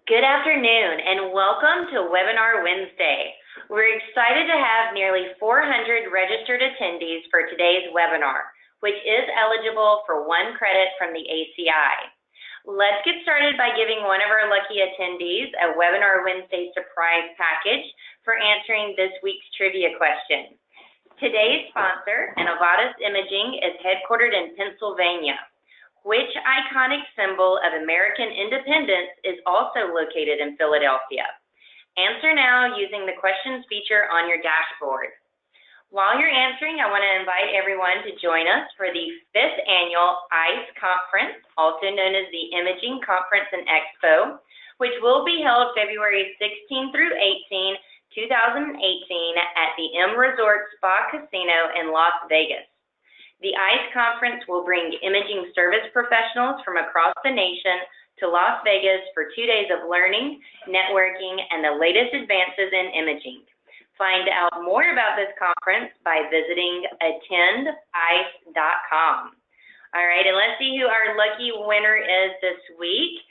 Good afternoon and welcome to Webinar Wednesday. We're excited to have nearly 400 registered attendees for today's webinar, which is eligible for 1 credit from the ACI. Let's get started by giving one of our lucky attendees a Webinar Wednesday surprise package for answering this week's trivia question. Today's sponsor, Innovatus Imaging, is headquartered in Pennsylvania. Which iconic symbol of American independence is also located in Philadelphia? Answer now using the questions feature on your dashboard. While you're answering, I want to invite everyone to join us for the 5th annual ICE conference, also known as the Imaging Conference and Expo, which will be held February 16 through 18, 2018 at the M Resort Spa Casino in Las Vegas. The ICE conference will bring imaging service professionals from across the nation to Las Vegas for 2 days of learning, networking, and the latest advances in imaging. Find out more about this conference by visiting attendice.com. All right, and let's see who our lucky winner is this week.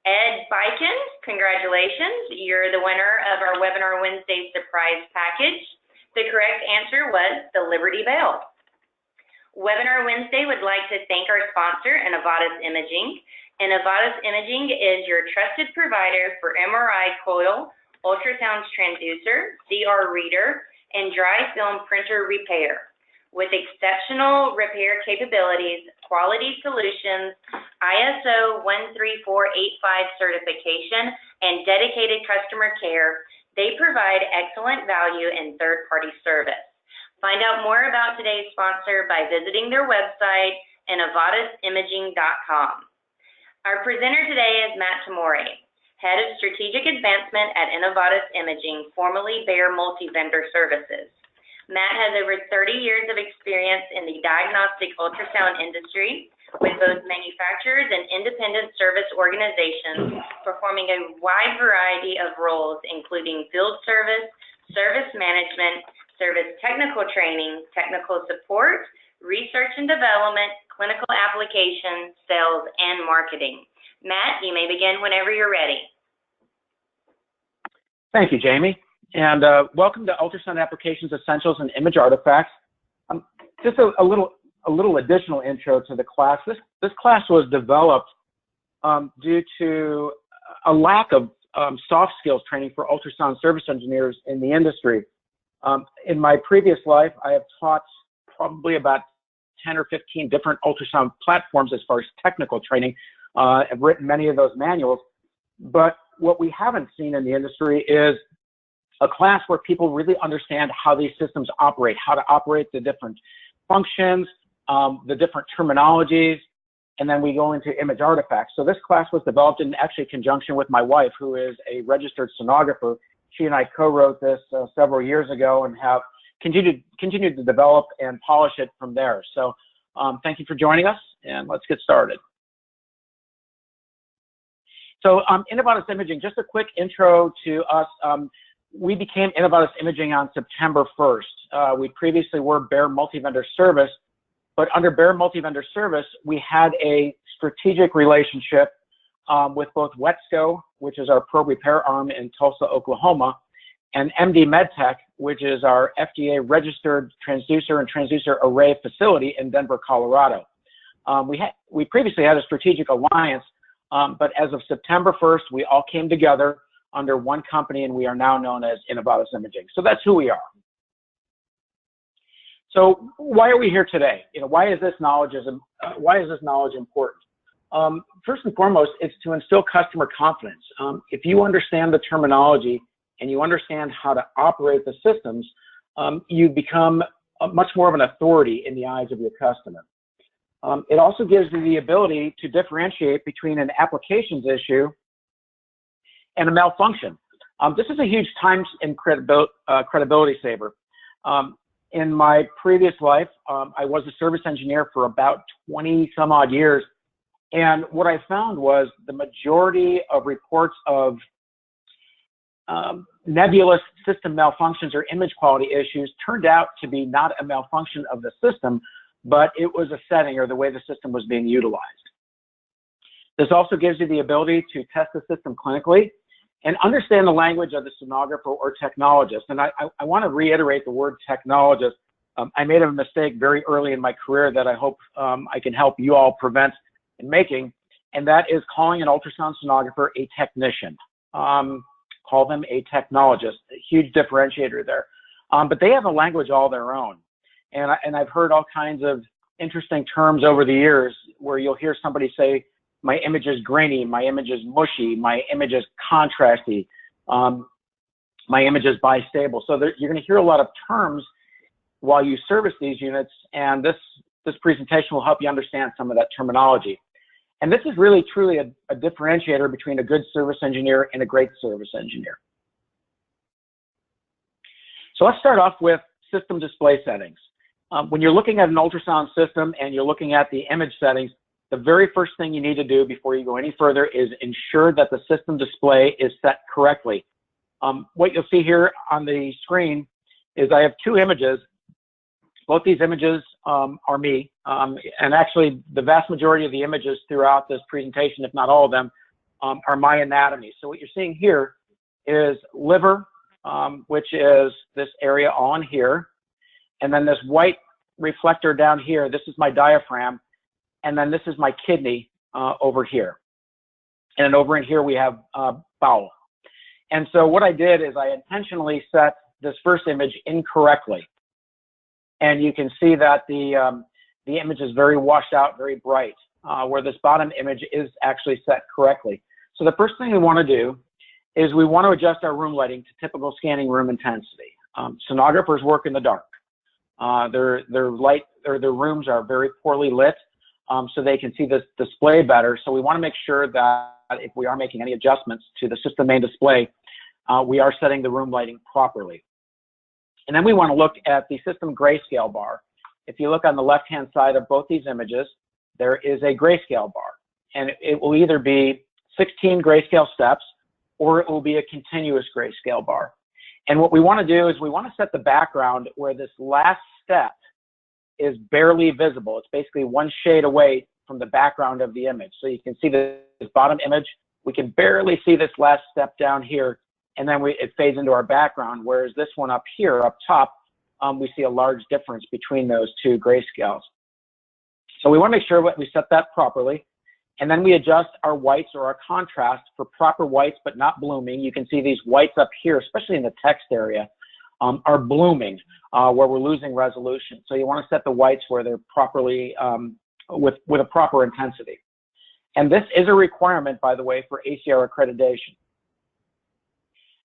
Ed Biken, congratulations. You're the winner of our Webinar Wednesday surprise package. The correct answer was the Liberty Bell. Webinar Wednesday would like to thank our sponsor, Innovatus Imaging. Innovatus Imaging is your trusted provider for MRI coil, ultrasound transducer, CR reader, and dry film printer repair. With exceptional repair capabilities, quality solutions, ISO 13485 certification, and dedicated customer care, they provide excellent value and third-party service. Find out more about today's sponsor by visiting their website, innovatusimaging.com. Our presenter today is Matt Tomory, Head of Strategic Advancement at Innovatus Imaging, formerly Bayer Multi-Vendor Services. Matt has over 30 years of experience in the diagnostic ultrasound industry with both manufacturers and independent service organizations, performing a wide variety of roles, including field service, service management, service technical training, technical support, research and development, clinical application, sales, and marketing. Matt, you may begin whenever you're ready. Thank you, Jamie, and welcome to Ultrasound Applications Essentials and Image Artifacts. Just a little additional intro to the class. This class was developed due to a lack of soft skills training for ultrasound service engineers in the industry. In my previous life, I have taught probably about 10 or 15 different ultrasound platforms as far as technical training. I've written many of those manuals, but what we haven't seen in the industry is a class where people really understand how these systems operate, how to operate the different functions, the different terminologies, and then we go into image artifacts. So this class was developed in actually conjunction with my wife, who is a registered sonographer. She and I co-wrote this several years ago and have continued to develop and polish it from there. So thank you for joining us, and let's get started. So Innovatus Imaging, just a quick intro to us. We became Innovatus Imaging on September 1st. We previously were Bayer Multi-Vendor Service, but under Bayer Multi-Vendor Service, we had a strategic relationship with both Wesco, which is our probe repair arm in Tulsa, Oklahoma, and MD MedTech, which is our FDA-registered transducer and transducer array facility in Denver, Colorado. We previously had a strategic alliance, but as of September 1st, we all came together under one company, and we are now known as Innovatus Imaging. So that's who we are. So why are we here today? Why is this knowledge important? First and foremost, it's to instill customer confidence. If you understand the terminology and you understand how to operate the systems, you become much more of an authority in the eyes of your customer. It also gives you the ability to differentiate between an applications issue and a malfunction. This is a huge time and credibility saver. In my previous life, I was a service engineer for about 20 some odd years. And what I found was the majority of reports of nebulous system malfunctions or image quality issues turned out to be not a malfunction of the system, but it was a setting or the way the system was being utilized. This also gives you the ability to test the system clinically and understand the language of the sonographer or technologist. And I want to reiterate the word technologist. I made a mistake very early in my career that I hope I can help you all prevent in making, and that is calling an ultrasound sonographer a technician. Call them a technologist, a huge differentiator there. But they have a language all their own. And I've heard all kinds of interesting terms over the years where you'll hear somebody say, my image is grainy, my image is mushy, my image is contrasty, my image is bistable. So you're going to hear a lot of terms while you service these units, and this presentation will help you understand some of that terminology. And this is really truly a differentiator between a good service engineer and a great service engineer. So let's start off with system display settings. When you're looking at an ultrasound system and you're looking at the image settings, the very first thing you need to do before you go any further is ensure that the system display is set correctly. What you'll see here on the screen is I have two images. Both these images are me, and actually the vast majority of the images throughout this presentation, if not all of them, are my anatomy. So what you're seeing here is liver, which is this area on here, and then this white reflector down here, this is my diaphragm, and then this is my kidney over here. And then over in here we have bowel. And so what I did is I intentionally set this first image incorrectly. And you can see that the image is very washed out, very bright, where this bottom image is actually set correctly. So the first thing we want to do is we want to adjust our room lighting to typical scanning room intensity. Sonographers work in the dark. Their rooms are very poorly lit, so they can see this display better. So we want to make sure that if we are making any adjustments to the system main display, we are setting the room lighting properly. And then we want to look at the system grayscale bar. If you look on the left-hand side of both these images, there is a grayscale bar. And it will either be 16 grayscale steps, or it will be a continuous grayscale bar. And what we want to do is we want to set the background where this last step is barely visible. It's basically one shade away from the background of the image. So you can see this bottom image. We can barely see this last step down here, and then it fades into our background, whereas this one up here, up top, we see a large difference between those two grayscales. So we want to make sure that we set that properly, and then we adjust our whites or our contrast for proper whites but not blooming. You can see these whites up here, especially in the text area, are blooming, where we're losing resolution. So you want to set the whites where they're properly, with a proper intensity. And this is a requirement, by the way, for ACR accreditation.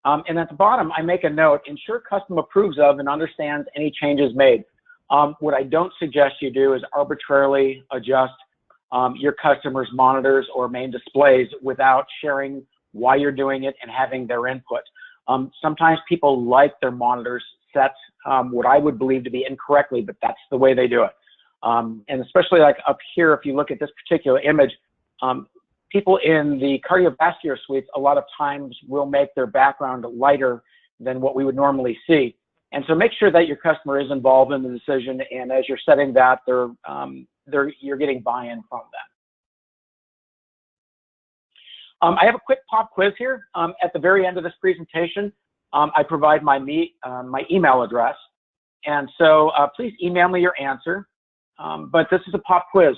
And at the bottom, I make a note, ensure custom approves of and understands any changes made. What I don't suggest you do is arbitrarily adjust your customers' monitors or main displays without sharing why you're doing it and having their input. Sometimes people like their monitors set what I would believe to be incorrectly, but that's the way they do it. And especially like up here, if you look at this particular image, people in the cardiovascular suites a lot of times will make their background lighter than what we would normally see. And so make sure that your customer is involved in the decision, and as you're setting that, you're getting buy-in from them. I have a quick pop quiz here. At the very end of this presentation, I provide my email address. And so please email me your answer. But this is a pop quiz.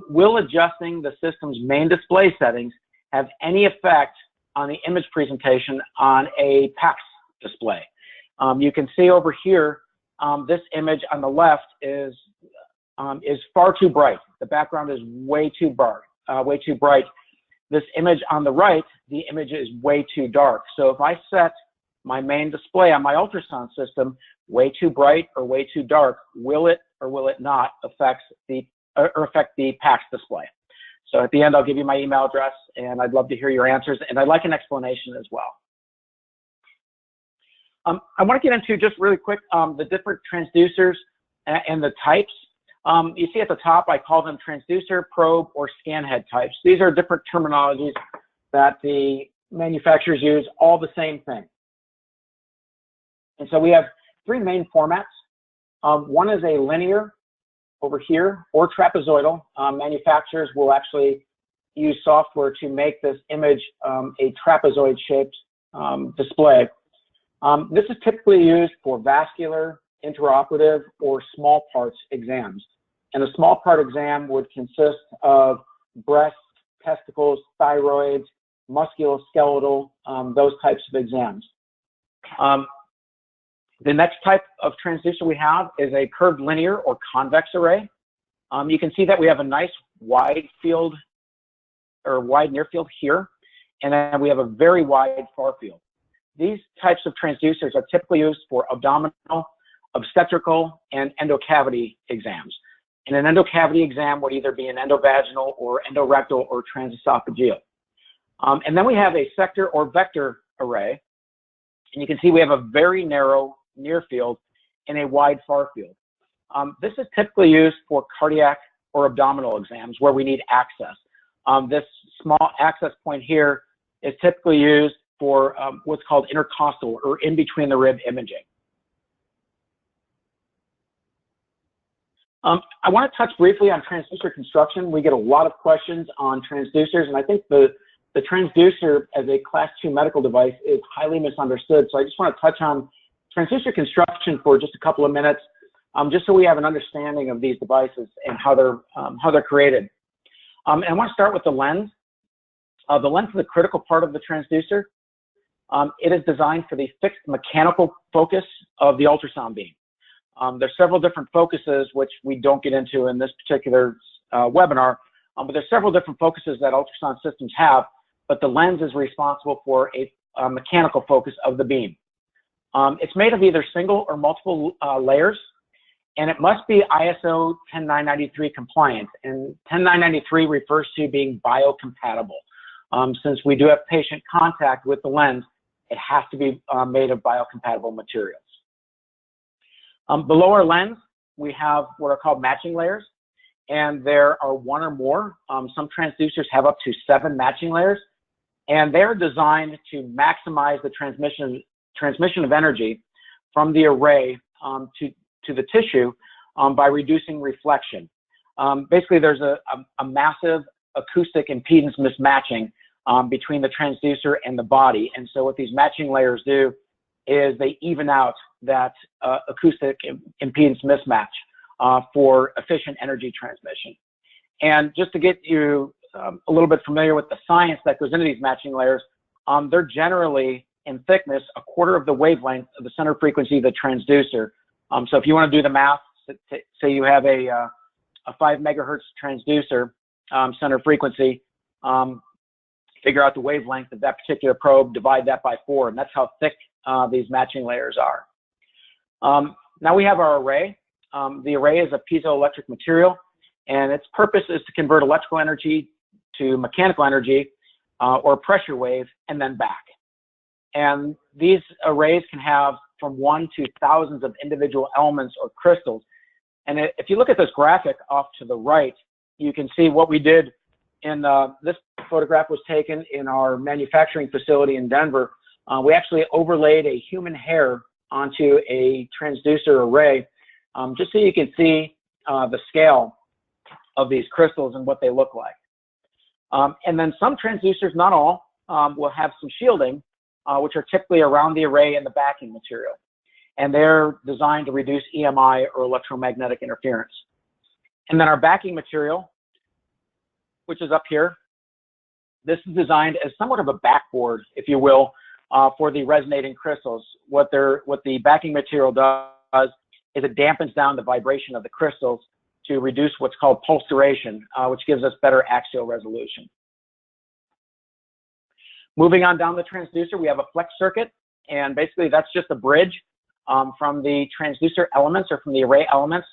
Will adjusting the system's main display settings have any effect on the image presentation on a PACS display? You can see over here, this image on the left is far too bright. The background is way too bright. This image on the right, the image is way too dark. So if I set my main display on my ultrasound system way too bright or way too dark, will it or will it not affect the PACS display? So at the end, I'll give you my email address, and I'd love to hear your answers, and I'd like an explanation as well. I want to get into just really quick the different transducers and the types. You see at the top, I call them transducer, probe, or Scanhead types. These are different terminologies that the manufacturers use, all the same thing. And so we have three main formats. One is a linear over here, or trapezoidal. Manufacturers will actually use software to make this image a trapezoid-shaped display. This is typically used for vascular, intraoperative, or small parts exams. And a small part exam would consist of breast, testicles, thyroids, musculoskeletal, those types of exams. The next type of transducer we have is a curved linear or convex array. You can see that we have a nice wide field or wide near field here, and then we have a very wide far field. These types of transducers are typically used for abdominal, obstetrical, and endocavity exams. And an endocavity exam would either be an endovaginal or endorectal or transesophageal. And then we have a sector or vector array, and you can see we have a very narrow near field and a wide far field. This is typically used for cardiac or abdominal exams where we need access. This small access point here is typically used for what's called intercostal or in between the rib imaging. I want to touch briefly on transducer construction. We get a lot of questions on transducers, and I think the transducer as a Class 2 medical device is highly misunderstood. So I just want to touch on transducer construction for just a couple of minutes, just so we have an understanding of these devices and how they're created. And I want to start with the lens. The lens is the critical part of the transducer. It is designed for the fixed mechanical focus of the ultrasound beam. There's several different focuses, which we don't get into in this particular webinar, but there's several different focuses that ultrasound systems have, but the lens is responsible for a mechanical focus of the beam. It's made of either single or multiple layers, and it must be ISO 10993 compliant, and 10993 refers to being biocompatible. Since we do have patient contact with the lens, it has to be made of biocompatible materials. Below our lens, we have what are called matching layers, and there are one or more. Some transducers have up to 7 matching layers, and they're designed to maximize the transmission of energy from the array to the tissue by reducing reflection. Basically, there's a massive acoustic impedance mismatching between the transducer and the body, and so what these matching layers do is they even out that acoustic impedance mismatch for efficient energy transmission. And just to get you a little bit familiar with the science that goes into these matching layers, they're generally in thickness 1/4 of the wavelength of the center frequency of the transducer. So if you want to do the math, say you have a 5 megahertz transducer center frequency, figure out the wavelength of that particular probe, divide that by 4, and that's how thick these matching layers are. Now we have our array. The array is a piezoelectric material, and its purpose is to convert electrical energy to mechanical energy or pressure wave and then back. And these arrays can have from 1 to thousands of individual elements or crystals. And if you look at this graphic off to the right, you can see what we did in this photograph was taken in our manufacturing facility in Denver. We actually overlaid a human hair onto a transducer array just so you can see the scale of these crystals and what they look like. And then some transducers, not all, will have some shielding, which are typically around the array and the backing material. And they're designed to reduce EMI or electromagnetic interference. And then our backing material, which is up here, this is designed as somewhat of a backboard, if you will, for the resonating crystals. What the backing material does is it dampens down the vibration of the crystals to reduce what's called pulse duration, which gives us better axial resolution. Moving on down the transducer, we have a flex circuit, and basically that's just a bridge from the transducer elements or from the array elements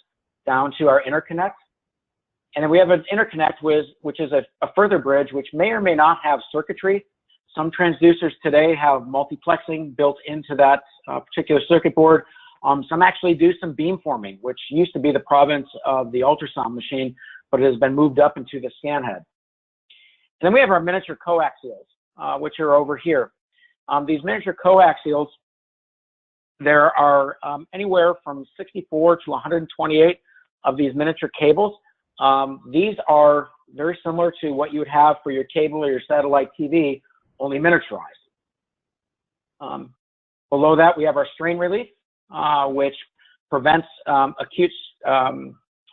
down to our interconnect. And then we have an interconnect which is a further bridge which may or may not have circuitry. Some transducers today have multiplexing built into that particular circuit board. Some actually do some beamforming, which used to be the province of the ultrasound machine, but it has been moved up into the Scanhead. And then we have our miniature coaxials, which are over here. These miniature coaxials, there are anywhere from 64 to 128 of these miniature cables. These are very similar to what you would have for your cable or your satellite TV, only miniaturized. Below that, we have our strain relief, which prevents acute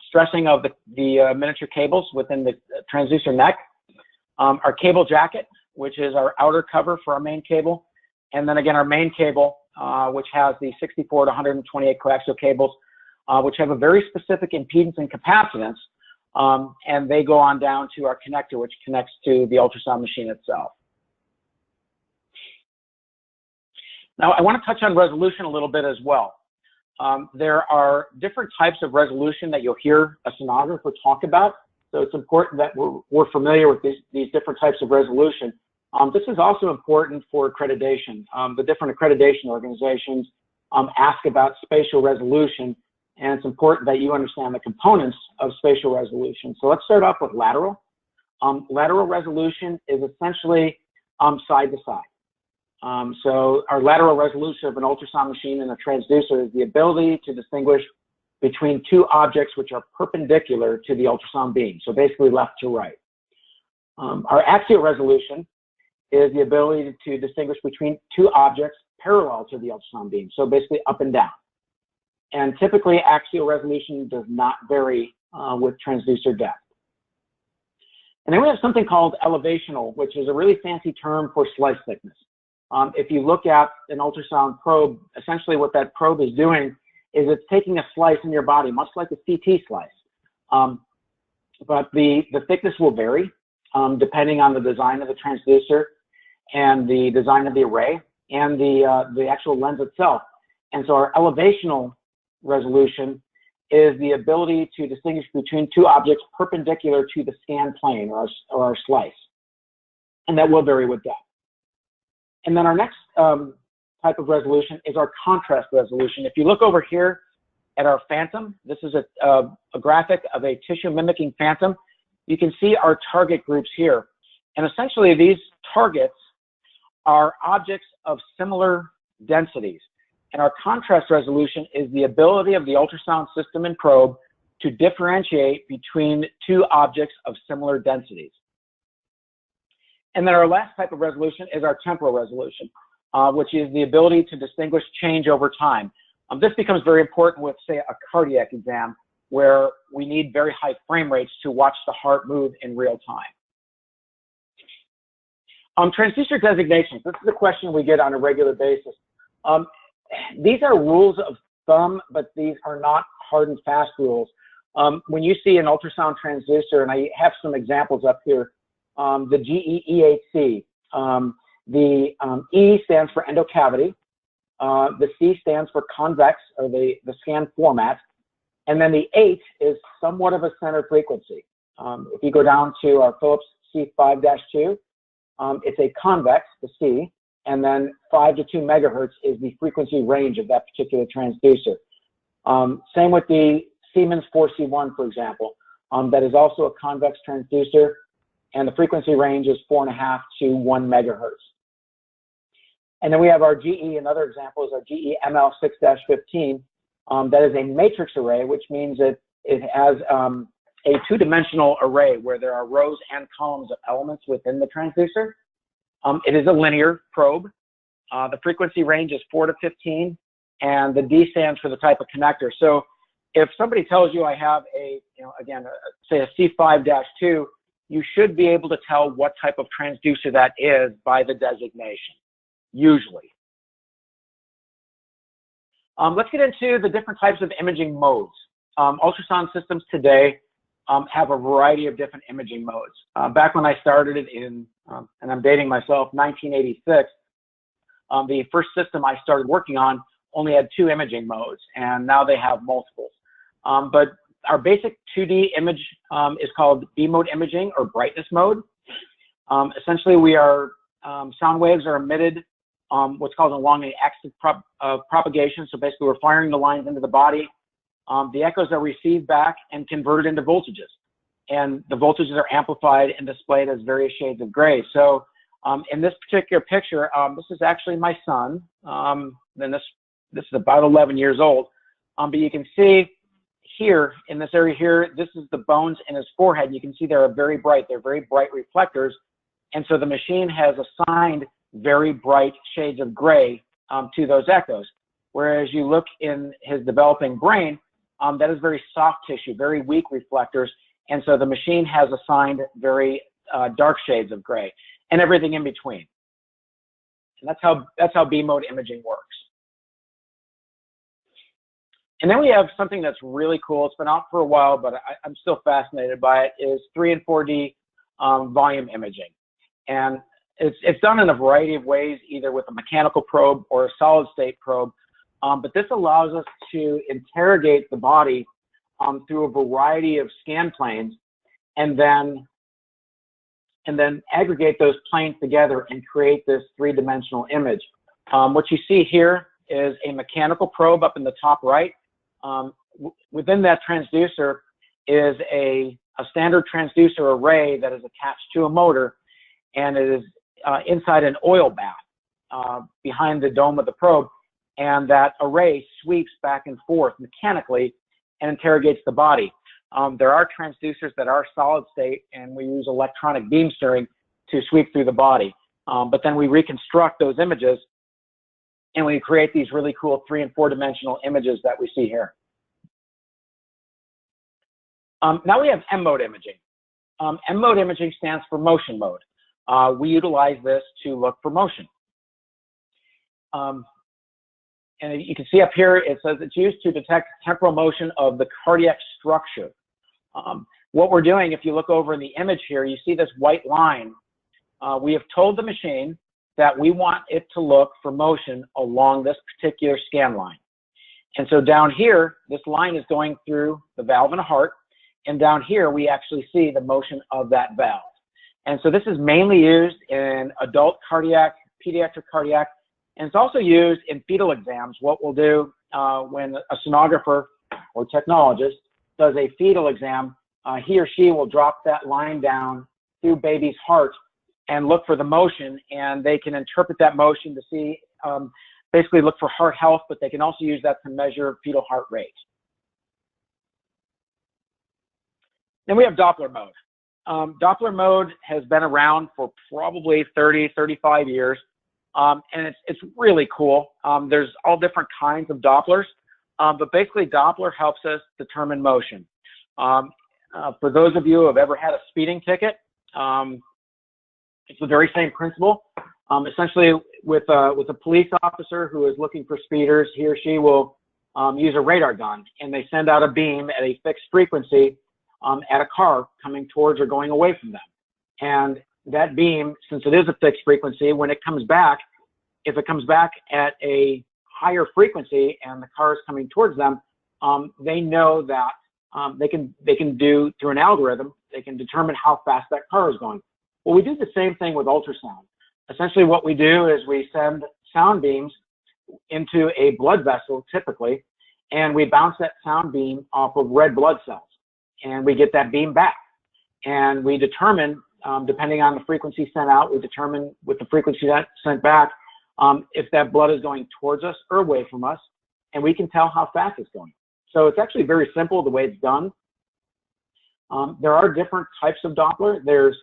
stressing of the miniature cables within the transducer neck. Our cable jacket, which is our outer cover for our main cable. And then again, our main cable, which has the 64 to 128 coaxial cables, which have a very specific impedance and capacitance. And they go on down to our connector, which connects to the ultrasound machine itself. Now, I want to touch on resolution a little bit as well. There are different types of resolution that you'll hear a sonographer talk about. So it's important that we're familiar with these different types of resolution. This is also important for accreditation. The different accreditation organizations ask about spatial resolution, and it's important that you understand the components of spatial resolution. So let's start off with lateral. Lateral resolution is essentially side to side. So our lateral resolution of an ultrasound machine and a transducer is the ability to distinguish between two objects which are perpendicular to the ultrasound beam, so basically left to right. Our axial resolution is the ability to distinguish between two objects parallel to the ultrasound beam, so basically up and down. And typically, axial resolution does not vary with transducer depth. And then we have something called elevational, which is a really fancy term for slice thickness. If you look at an ultrasound probe, essentially what that probe is doing is it's taking a slice in your body, much like a CT slice. But the thickness will vary depending on the design of the transducer and the design of the array and the actual lens itself. And so our elevational resolution is the ability to distinguish between two objects perpendicular to the scan plane or our slice. And that will vary with depth. And then our next type of resolution is our contrast resolution. If you look over here at our phantom, this is a graphic of a tissue mimicking phantom. You can see our target groups here. And essentially these targets are objects of similar densities. And our contrast resolution is the ability of the ultrasound system and probe to differentiate between two objects of similar densities. And then our last type of resolution is our temporal resolution, which is the ability to distinguish change over time. This becomes very important with, say, a cardiac exam, where we need very high frame rates to watch the heart move in real time. Transducer designations. This is a question we get on a regular basis. These are rules of thumb, but these are not hard and fast rules. When you see an ultrasound transducer, and I have some examples up here, the GE-EHC, the E stands for endocavity, the C stands for convex, or the scan format, and then the 8 is somewhat of a center frequency. If you go down to our Philips C5-2, it's a convex, the C, and then 5 to 2 megahertz is the frequency range of that particular transducer. Same with the Siemens 4C1, for example. That is also a convex transducer, and the frequency range is 4.5 to 1 megahertz. And then we have our GE, another example is our GE ML6-15. That is a matrix array, which means that it has a two-dimensional array where there are rows and columns of elements within the transducer. It is a linear probe. The frequency range is 4 to 15, and the D stands for the type of connector. So if somebody tells you I have a, again, say a C5-2, you should be able to tell what type of transducer that is by the designation, usually. Let's get into the different types of imaging modes. Ultrasound systems today have a variety of different imaging modes. Back when I started in, and I'm dating myself, 1986, the first system I started working on only had 2 imaging modes, and now they have multiples. But our basic 2D image is called B-mode imaging or brightness mode. Essentially, sound waves are emitted what's called along the axis of propagation. So basically, we're firing the lines into the body. The echoes are received back and converted into voltages. And the voltages are amplified and displayed as various shades of gray. So in this particular picture, this is actually my son. Then this is about 11 years old. But you can see here, in this area here, this is the bones in his forehead. And you can see they're very bright. They're very bright reflectors. And so the machine has assigned very bright shades of gray to those echoes. Whereas you look in his developing brain, that is very soft tissue, very weak reflectors. And so the machine has assigned very dark shades of gray and everything in between. And that's how B mode imaging works. And then we have something that's really cool. It's been out for a while, but I'm still fascinated by it, is 3 and 4D volume imaging. And it's done in a variety of ways, either with a mechanical probe or a solid state probe. But this allows us to interrogate the body through a variety of scan planes and then aggregate those planes together and create this three-dimensional image. What you see here is a mechanical probe up in the top right. Within that transducer is a standard transducer array that is attached to a motor, and it is inside an oil bath behind the dome of the probe, and that array sweeps back and forth mechanically and interrogates the body. There are transducers that are solid state, and we use electronic beam steering to sweep through the body. But then we reconstruct those images, and we create these really cool 3- and 4-dimensional images that we see here. Now we have M mode imaging. M mode imaging stands for motion mode. We utilize this to look for motion. And you can see up here, it says it's used to detect temporal motion of the cardiac structure. What we're doing, if you look over in the image here, you see this white line. We have told the machine that we want it to look for motion along this particular scan line. And so down here, this line is going through the valve in a heart, and down here, we actually see the motion of that valve. And so this is mainly used in adult cardiac, pediatric cardiac, and it's also used in fetal exams. What we'll do when a sonographer or technologist does a fetal exam, he or she will drop that line down through baby's heart and look for the motion, and they can interpret that motion to see, basically look for heart health, but they can also use that to measure fetal heart rate. Then we have Doppler mode. Doppler mode has been around for probably 30, 35 years, and it's really cool. There's all different kinds of Dopplers, but basically Doppler helps us determine motion. For those of you who have ever had a speeding ticket, it's the very same principle. Essentially, with a police officer who is looking for speeders, he or she will use a radar gun, and they send out a beam at a fixed frequency at a car coming towards or going away from them. And that beam, since it is a fixed frequency, when it comes back, if it comes back at a higher frequency and the car is coming towards them, they know that they can do, through an algorithm, they can determine how fast that car is going. Well, we do the same thing with ultrasound. Essentially what we do is we send sound beams into a blood vessel, typically, and we bounce that sound beam off of red blood cells, and we get that beam back. And we determine, depending on the frequency sent out, we determine with the frequency that sent back, if that blood is going towards us or away from us, and we can tell how fast it's going. So it's actually very simple the way it's done. There are different types of Doppler. There's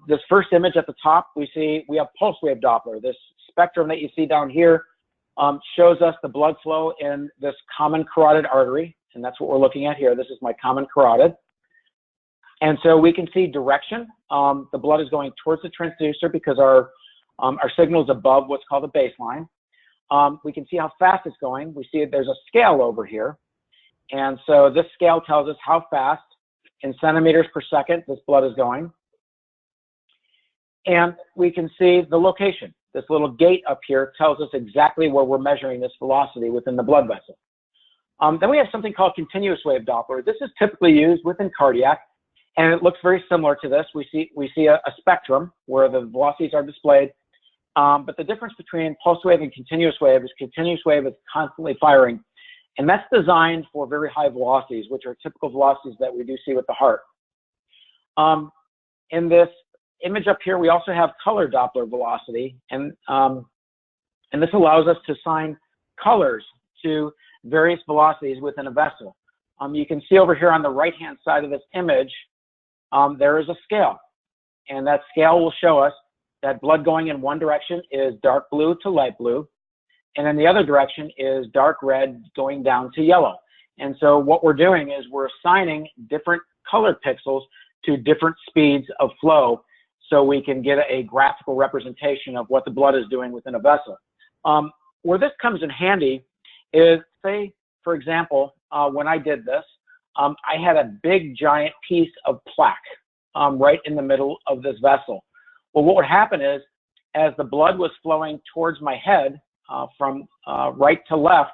this first image at the top, we have pulse wave Doppler. This spectrum that you see down here shows us the blood flow in this common carotid artery, and that's what we're looking at here. This is my common carotid. And so we can see direction. The blood is going towards the transducer because our signal is above what's called a baseline. We can see how fast it's going. We see that there's a scale over here. And so this scale tells us how fast, in centimeters per second, this blood is going. And we can see the location. This little gate up here tells us exactly where we're measuring this velocity within the blood vessel. Then we have something called continuous wave Doppler. This is typically used within cardiac, and it looks very similar to this. We see a spectrum where the velocities are displayed, but the difference between pulse wave and continuous wave is continuous wave is constantly firing, and that's designed for very high velocities, which are typical velocities that we do see with the heart. In this image up here, we also have color Doppler velocity, and this allows us to assign colors to various velocities within a vessel. you can see over here on the right-hand side of this image, there is a scale. And that scale will show us that blood going in one direction is dark blue to light blue, and in the other direction is dark red going down to yellow. And so what we're doing is we're assigning different colored pixels to different speeds of flow so we can get a graphical representation of what the blood is doing within a vessel. Where this comes in handy is, say, for example, when I did this, I had a big giant piece of plaque right in the middle of this vessel. Well, what would happen is, as the blood was flowing towards my head from right to left,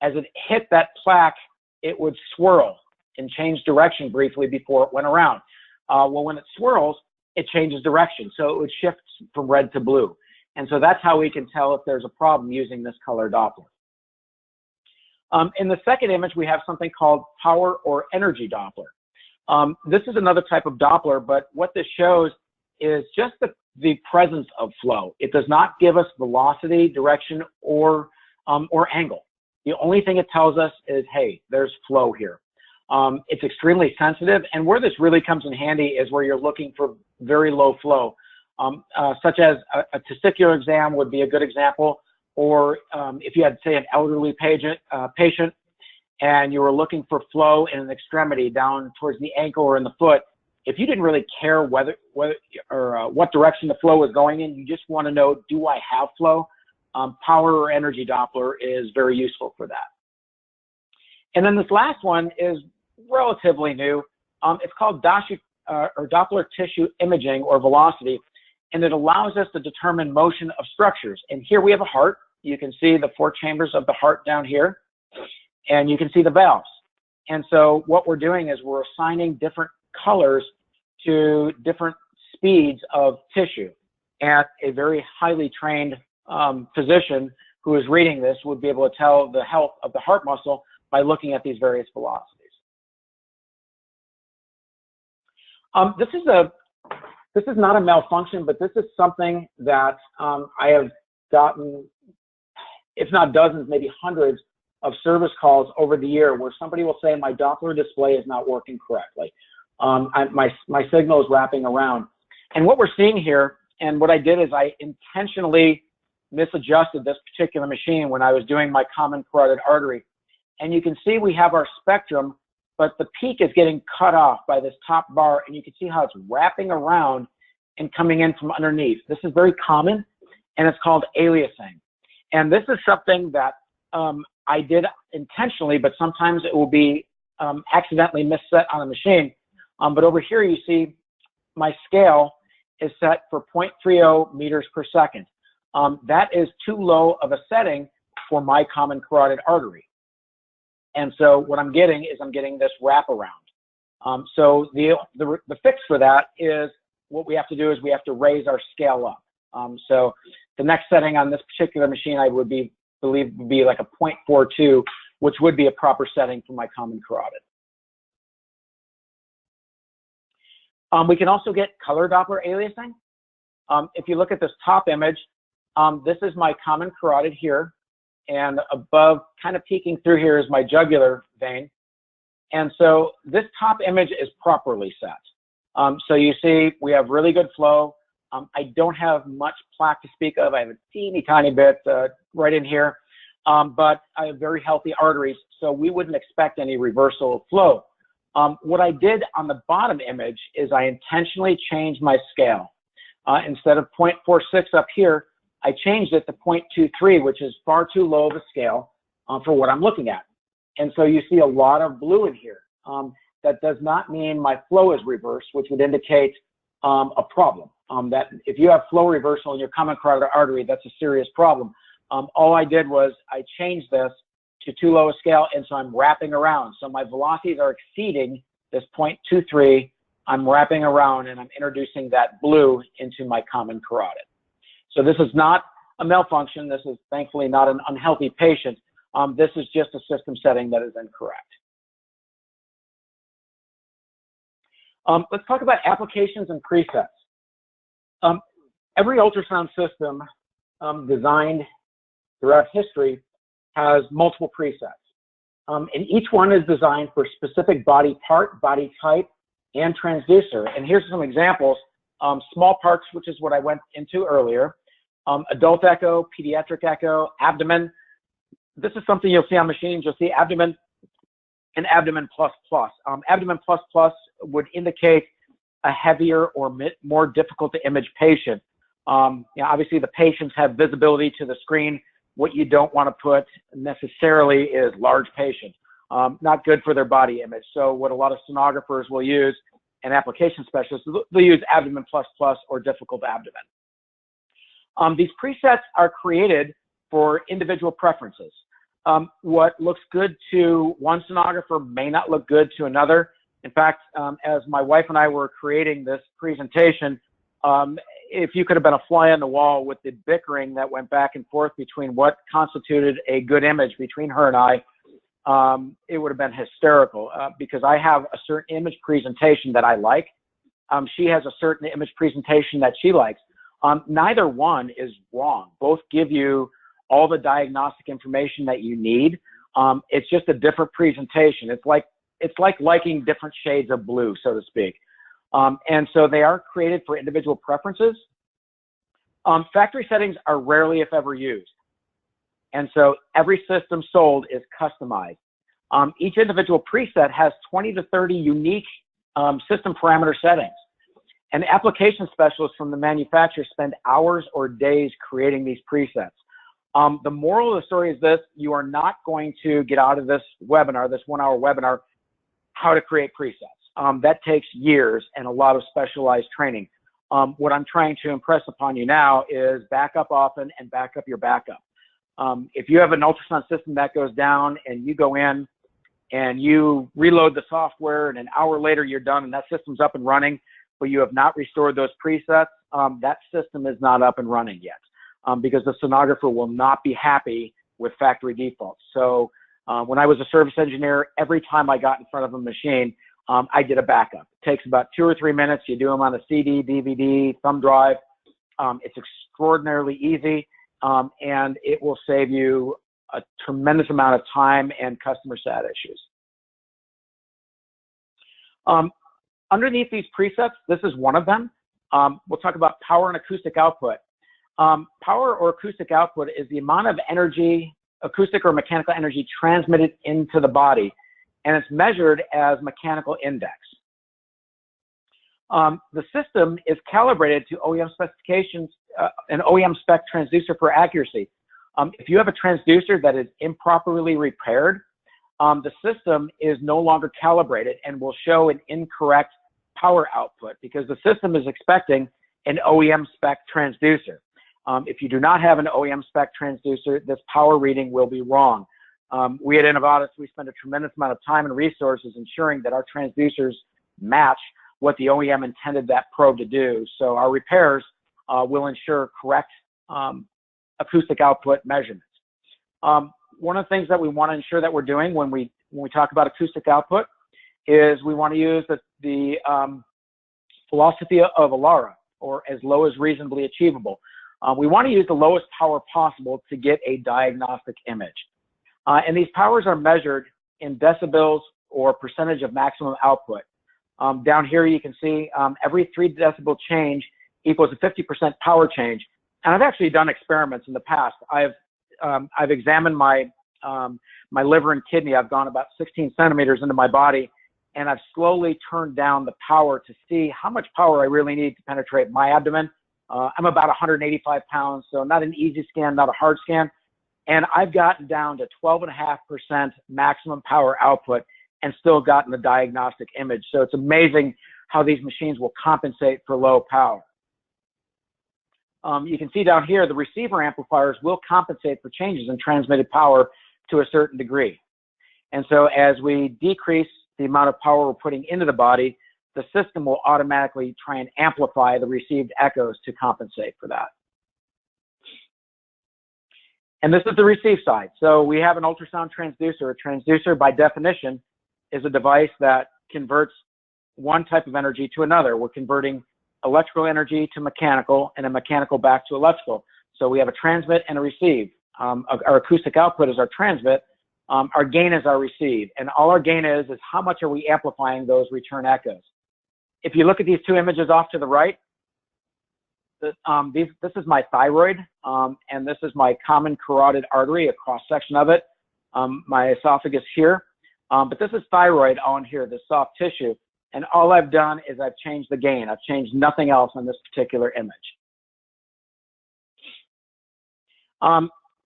as it hit that plaque, it would swirl and change direction briefly before it went around. Well, when it swirls, it changes direction, so it would shift from red to blue. And so that's how we can tell if there's a problem using this color Doppler. In the second image, we have something called power or energy Doppler. This is another type of Doppler, but what this shows is just the presence of flow. It does not give us velocity, direction, or angle. The only thing it tells us is, hey, there's flow here. It's extremely sensitive, and where this really comes in handy is where you're looking for very low flow, such as a testicular exam would be a good example, or if you had, say, an elderly patient and you were looking for flow in an extremity down towards the ankle or in the foot, if you didn't really care what direction the flow was going in, you just want to know, do I have flow? Power or energy Doppler is very useful for that. And then this last one is relatively new. It's called Doppler tissue imaging or velocity, and it allows us to determine motion of structures. And here we have a heart. You can see the 4 chambers of the heart down here, and you can see the valves. And so what we're doing is we're assigning different colors to different speeds of tissue. And a very highly trained physician who is reading this would be able to tell the health of the heart muscle by looking at these various velocities. This is not a malfunction, but this is something that I have gotten, if not dozens, maybe hundreds of service calls over the year where somebody will say, my Doppler display is not working correctly. My signal is wrapping around. And what we're seeing here, and what I did is I intentionally misadjusted this particular machine when I was doing my common carotid artery. And you can see we have our spectrum, but the peak is getting cut off by this top bar, and you can see how it's wrapping around and coming in from underneath. This is very common, and it's called aliasing. And this is something that I did intentionally, but sometimes it will be accidentally misset on a machine. But over here you see my scale is set for 0.30 meters per second. That is too low of a setting for my common carotid artery. And so what I'm getting is I'm getting this wraparound. So the fix for that is what we have to do is we have to raise our scale up. So the next setting on this particular machine I would believe would be like a 0.42, which would be a proper setting for my common carotid. We can also get color Doppler aliasing. If you look at this top image, this is my common carotid here, and above, kind of peeking through here, is my jugular vein. And so this top image is properly set. So you see we have really good flow. I don't have much plaque to speak of. I have a teeny tiny bit right in here, but I have very healthy arteries, so we wouldn't expect any reversal of flow. What I did on the bottom image is I intentionally changed my scale. Instead of 0.46 up here, I changed it to 0.23, which is far too low of a scale for what I'm looking at. And so you see a lot of blue in here. That does not mean my flow is reversed, which would indicate a problem. That if you have flow reversal in your common carotid artery, that's a serious problem. All I did was I changed this to too low a scale, and so I'm wrapping around. So my velocities are exceeding this 0.23. I'm wrapping around, and I'm introducing that blue into my common carotid. So this is not a malfunction. This is thankfully not an unhealthy patient. This is just a system setting that is incorrect. Let's talk about applications and presets. Every ultrasound system designed throughout history has multiple presets. and each one is designed for specific body part, body type, and transducer. And here's some examples. Small parts, which is what I went into earlier, adult echo, pediatric echo, abdomen. This is something you'll see on machines. You'll see abdomen and abdomen plus plus. Abdomen plus plus would indicate a heavier or more difficult to image patient. Obviously the patients have visibility to the screen. What you don't want to put necessarily is large patients. Not good for their body image. So what a lot of sonographers will use and application specialists, they'll use abdomen plus plus or difficult abdomen. These presets are created for individual preferences. What looks good to one sonographer may not look good to another. In fact, as my wife and I were creating this presentation, if you could have been a fly on the wall with the bickering that went back and forth between what constituted a good image between her and I, it would have been hysterical because I have a certain image presentation that I like. She has a certain image presentation that she likes. Neither one is wrong. Both give you all the diagnostic information that you need. It's just a different presentation. It's like liking different shades of blue, so to speak. And so they are created for individual preferences. Factory settings are rarely, if ever, used. And so every system sold is customized. Each individual preset has 20 to 30 unique system parameter settings. And application specialists from the manufacturer spend hours or days creating these presets. The moral of the story is this: you are not going to get out of this webinar, this 1-hour webinar, how to create presets. That takes years and a lot of specialized training. What I'm trying to impress upon you now is back up often and back up your backup. If you have an ultrasound system that goes down and you go in and you reload the software and an hour later you're done and that system's up and running, but you have not restored those presets, that system is not up and running yet because the sonographer will not be happy with factory defaults. So when I was a service engineer, every time I got in front of a machine, I did a backup. It takes about 2 or 3 minutes. You do them on a CD, DVD, thumb drive. It's extraordinarily easy, and it will save you a tremendous amount of time and customer sat issues. Underneath these presets, this is one of them. We'll talk about power and acoustic output. Power or acoustic output is the amount of energy, acoustic or mechanical energy, transmitted into the body, and it's measured as mechanical index. The system is calibrated to OEM specifications, an OEM spec transducer for accuracy. If you have a transducer that is improperly repaired, the system is no longer calibrated and will show an incorrect power output because the system is expecting an OEM spec transducer. If you do not have an OEM spec transducer, this power reading will be wrong. We at Innovatus, we spend a tremendous amount of time and resources ensuring that our transducers match what the OEM intended that probe to do. So our repairs will ensure correct acoustic output measurements. One of the things that we want to ensure that we're doing when we talk about acoustic output is we want to use the philosophy of ALARA, or as low as reasonably achievable. We want to use the lowest power possible to get a diagnostic image. And these powers are measured in decibels or percentage of maximum output. Down here you can see every 3 decibel change equals a 50% power change. And I've actually done experiments in the past. I've examined my liver and kidney. I've gone about 16 centimeters into my body, and I've slowly turned down the power to see how much power I really need to penetrate my abdomen. I'm about 185 pounds, so not an easy scan, not a hard scan. And I've gotten down to 12.5% maximum power output and still gotten the diagnostic image. So it's amazing how these machines will compensate for low power. You can see down here, the receiver amplifiers will compensate for changes in transmitted power to a certain degree. And so as we decrease the amount of power we're putting into the body, the system will automatically try and amplify the received echoes to compensate for that. And this is the receive side. So we have an ultrasound transducer. A transducer, by definition, is a device that converts one type of energy to another. We're converting electrical energy to mechanical and a mechanical back to electrical. So we have a transmit and a receive. Our acoustic output is our transmit. Our gain is our receive, and all our gain is how much are we amplifying those return echoes. If you look at these two images off to the right, this is my thyroid, and this is my common carotid artery, a cross-section of it, my esophagus here. But this is thyroid on here, this soft tissue, and all I've done is I've changed the gain. I've changed nothing else on this particular image.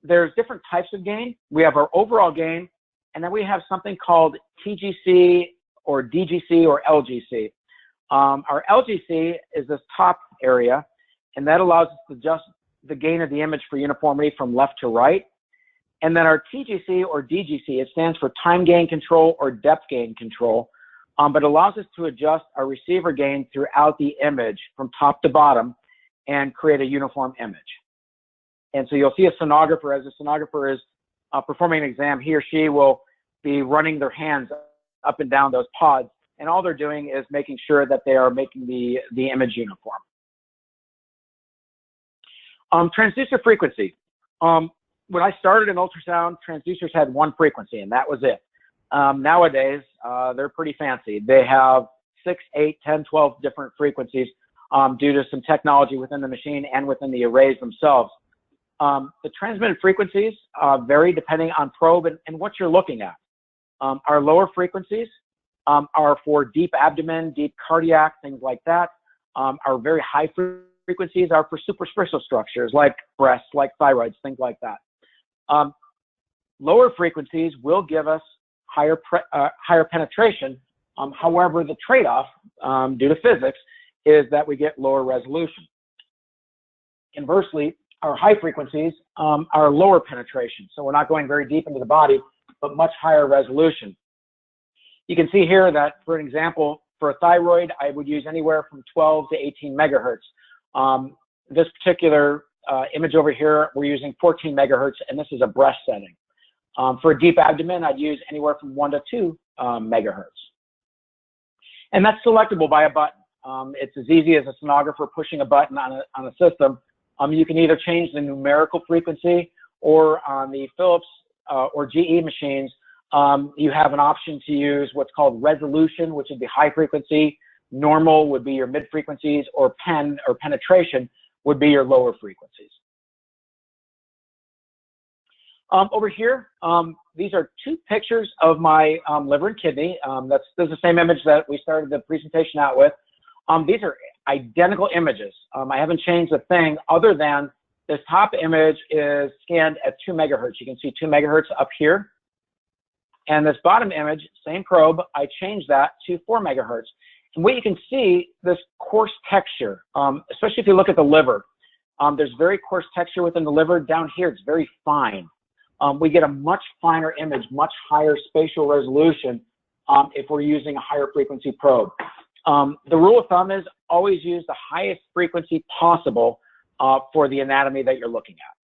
There's different types of gain. We have our overall gain, and then we have something called TGC or DGC or LGC. Our LGC is this top area, and that allows us to adjust the gain of the image for uniformity from left to right. And then our TGC or DGC, it stands for time gain control or depth gain control, but allows us to adjust our receiver gain throughout the image from top to bottom and create a uniform image. And so you'll see a sonographer. As a sonographer is performing an exam, he or she will be running their hands up and down those pods, and all they're doing is making sure that they are making the image uniform. Transducer frequency. When I started in ultrasound, transducers had one frequency, and that was it. Nowadays, they're pretty fancy. They have 6, 8, 10, 12 different frequencies due to some technology within the machine and within the arrays themselves. The transmitted frequencies vary depending on probe and what you're looking at. Our lower frequencies are for deep abdomen, deep cardiac, things like that. Our very high frequencies are for superficial structures like breasts, like thyroids, things like that. Lower frequencies will give us higher penetration. However, the trade-off due to physics is that we get lower resolution. Inversely, our high frequencies are lower penetration, so we're not going very deep into the body, but much higher resolution. You can see here that, for an example, for a thyroid, I would use anywhere from 12 to 18 megahertz. This particular image over here, we're using 14 megahertz, and this is a breast setting. For a deep abdomen, I'd use anywhere from 1 to 2 megahertz. And that's selectable by a button. It's as easy as a sonographer pushing a button on a system. You can either change the numerical frequency, or on the Philips or GE machines, you have an option to use what's called resolution, which would be high frequency. Normal would be your mid frequencies, or penetration would be your lower frequencies. Over here, these are two pictures of my liver and kidney. This is the same image that we started the presentation out with. These are identical images. I haven't changed a thing other than this top image is scanned at 2 megahertz. You can see 2 megahertz up here. And this bottom image, same probe, I changed that to 4 megahertz. And what you can see, this coarse texture, especially if you look at the liver, there's very coarse texture within the liver. Down here, it's very fine. We get a much finer image, much higher spatial resolution if we're using a higher frequency probe. The rule of thumb is always use the highest frequency possible for the anatomy that you're looking at.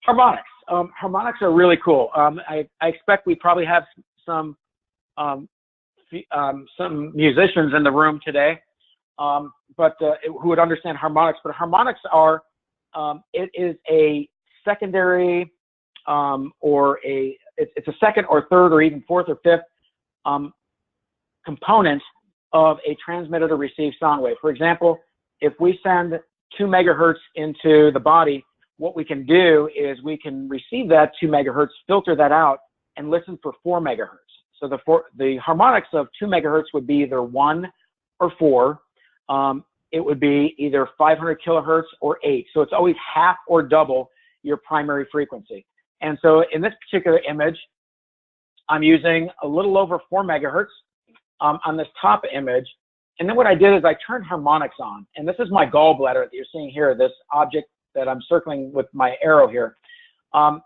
Harmonics. Harmonics are really cool. I expect we probably have some musicians in the room today, who would understand harmonics. But harmonics are, it is a secondary it's a second or third or even fourth or fifth component of a transmitted or received sound wave. For example, if we send 2 megahertz into the body, what we can do is we can receive that 2 megahertz, filter that out, and listen for 4 megahertz. So the harmonics of 2 megahertz would be either 1 or 4. It would be either 500 kilohertz or 8. So it's always half or double your primary frequency. And so in this particular image, I'm using a little over 4 megahertz on this top image. And then what I did is I turned harmonics on. And this is my gallbladder that you're seeing here, this object that I'm circling with my arrow here.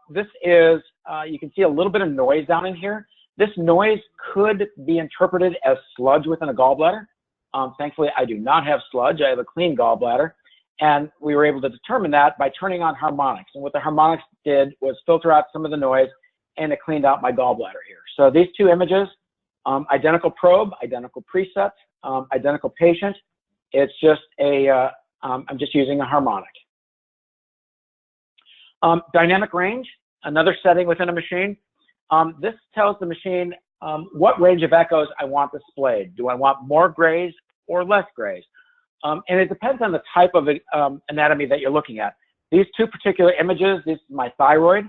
This is, you can see a little bit of noise down in here. This noise could be interpreted as sludge within a gallbladder. Thankfully, I do not have sludge. I have a clean gallbladder. And we were able to determine that by turning on harmonics. And what the harmonics did was filter out some of the noise, and it cleaned out my gallbladder here. So these two images, identical probe, identical preset, identical patient. It's just I'm just using a harmonic. Dynamic range, another setting within a machine. This tells the machine what range of echoes I want displayed. Do I want more grays or less grays? And it depends on the type of anatomy that you're looking at. These two particular images, this is my thyroid.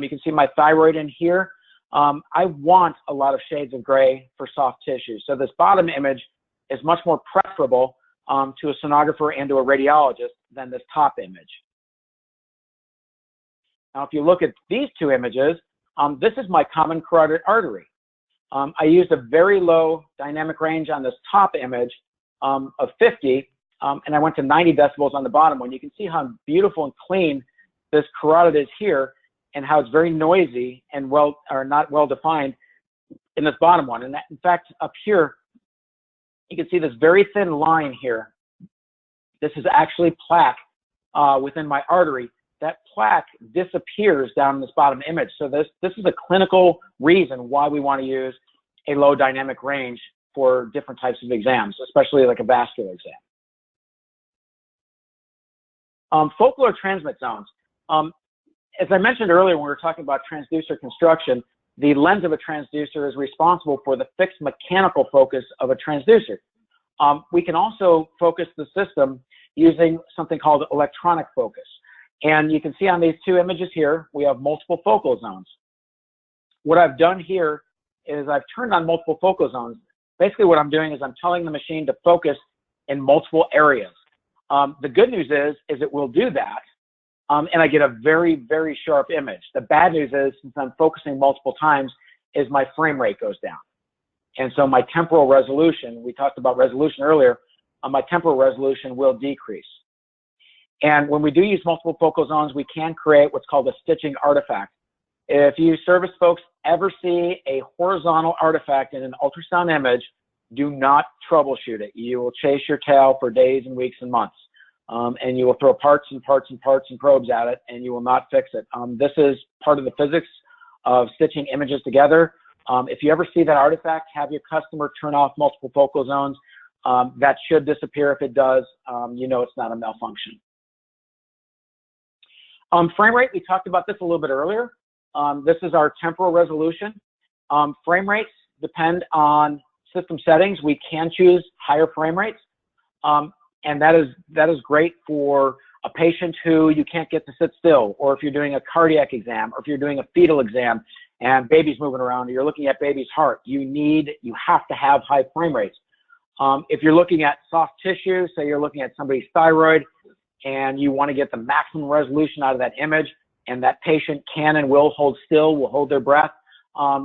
You can see my thyroid in here. I want a lot of shades of gray for soft tissue. So this bottom image is much more preferable to a sonographer and to a radiologist than this top image. Now, if you look at these two images, this is my common carotid artery. I used a very low dynamic range on this top image of 50, and I went to 90 decibels on the bottom one. You can see how beautiful and clean this carotid is here, and how it's very noisy and not well defined in this bottom one. And that, in fact, up here, you can see this very thin line here. This is actually plaque within my artery. That plaque disappears down in this bottom image. So this is a clinical reason why we want to use a low dynamic range for different types of exams, especially like a vascular exam. Focal or transmit zones. As I mentioned earlier when we were talking about transducer construction, the lens of a transducer is responsible for the fixed mechanical focus of a transducer. We can also focus the system using something called electronic focus. And you can see on these two images here, we have multiple focal zones. What I've done here is I've turned on multiple focal zones. Basically what I'm doing is I'm telling the machine to focus in multiple areas. The good news is it will do that, and I get a very, very sharp image. The bad news is, since I'm focusing multiple times, is my frame rate goes down. And so my temporal resolution, we talked about resolution earlier, my temporal resolution will decrease. And when we do use multiple focal zones, we can create what's called a stitching artifact. If you service folks ever see a horizontal artifact in an ultrasound image, do not troubleshoot it. You will chase your tail for days and weeks and months. And you will throw parts and parts and parts and probes at it, and you will not fix it. This is part of the physics of stitching images together. If you ever see that artifact, have your customer turn off multiple focal zones. That should disappear. If it does, you know it's not a malfunction. Frame rate, we talked about this a little bit earlier. This is our temporal resolution. Frame rates depend on system settings. We can choose higher frame rates, and that is great for a patient who you can't get to sit still, or if you're doing a cardiac exam, or if you're doing a fetal exam and baby's moving around, or you're looking at baby's heart. You have to have high frame rates. If you're looking at soft tissue, say you're looking at somebody's thyroid, and you want to get the maximum resolution out of that image, and that patient can and will hold still, will hold their breath,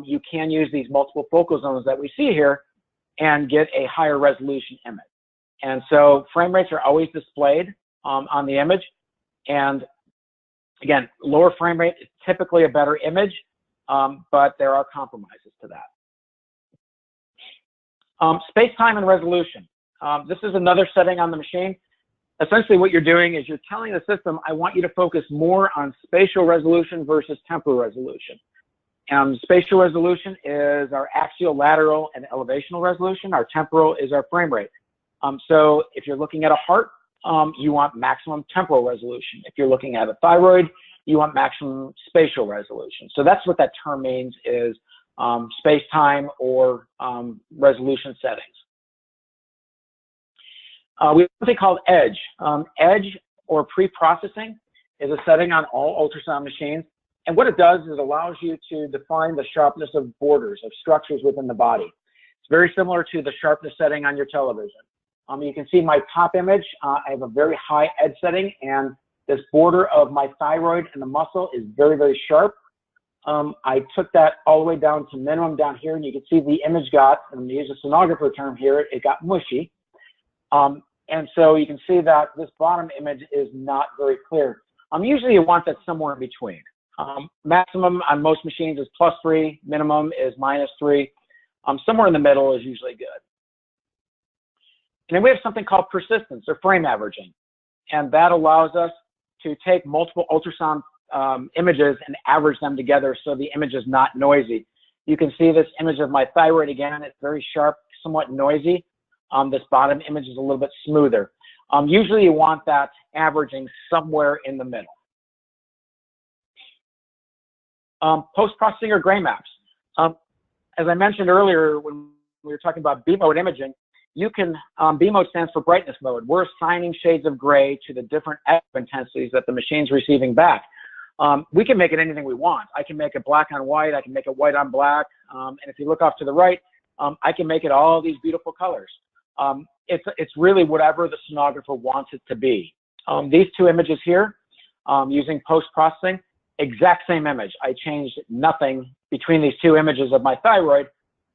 you can use these multiple focal zones that we see here and get a higher resolution image. And so frame rates are always displayed on the image. And again, lower frame rate is typically a better image, but there are compromises to that. Space-time and resolution. This is another setting on the machine. Essentially what you're doing is you're telling the system, I want you to focus more on spatial resolution versus temporal resolution. Spatial resolution is our axial, lateral, and elevational resolution. Our temporal is our frame rate. So if you're looking at a heart, you want maximum temporal resolution. If you're looking at a thyroid, you want maximum spatial resolution. So that's what that term means, is space-time or resolution settings. We have something called edge. Edge, or pre-processing, is a setting on all ultrasound machines. And what it does is it allows you to define the sharpness of borders, of structures within the body. It's very similar to the sharpness setting on your television. You can see my top image. I have a very high edge setting, and this border of my thyroid and the muscle is very, very sharp. I took that all the way down to minimum down here, and you can see the image got, and to use a sonographer term here, it got mushy. And so you can see that this bottom image is not very clear. Usually you want that somewhere in between. Maximum on most machines is +3, minimum is -3. Somewhere in the middle is usually good. And then we have something called persistence, or frame averaging. And that allows us to take multiple ultrasound images and average them together so the image is not noisy. You can see this image of my thyroid again. It's very sharp, somewhat noisy. This bottom image is a little bit smoother. Usually you want that averaging somewhere in the middle. Post-processing or gray maps. As I mentioned earlier when we were talking about B-mode imaging, you can, B-mode stands for brightness mode. We're assigning shades of gray to the different intensities that the machine's receiving back. We can make it anything we want. I can make it black on white, I can make it white on black, and if you look off to the right, I can make it all these beautiful colors. It's really whatever the sonographer wants it to be. These two images here, using post-processing, exact same image. I changed nothing between these two images of my thyroid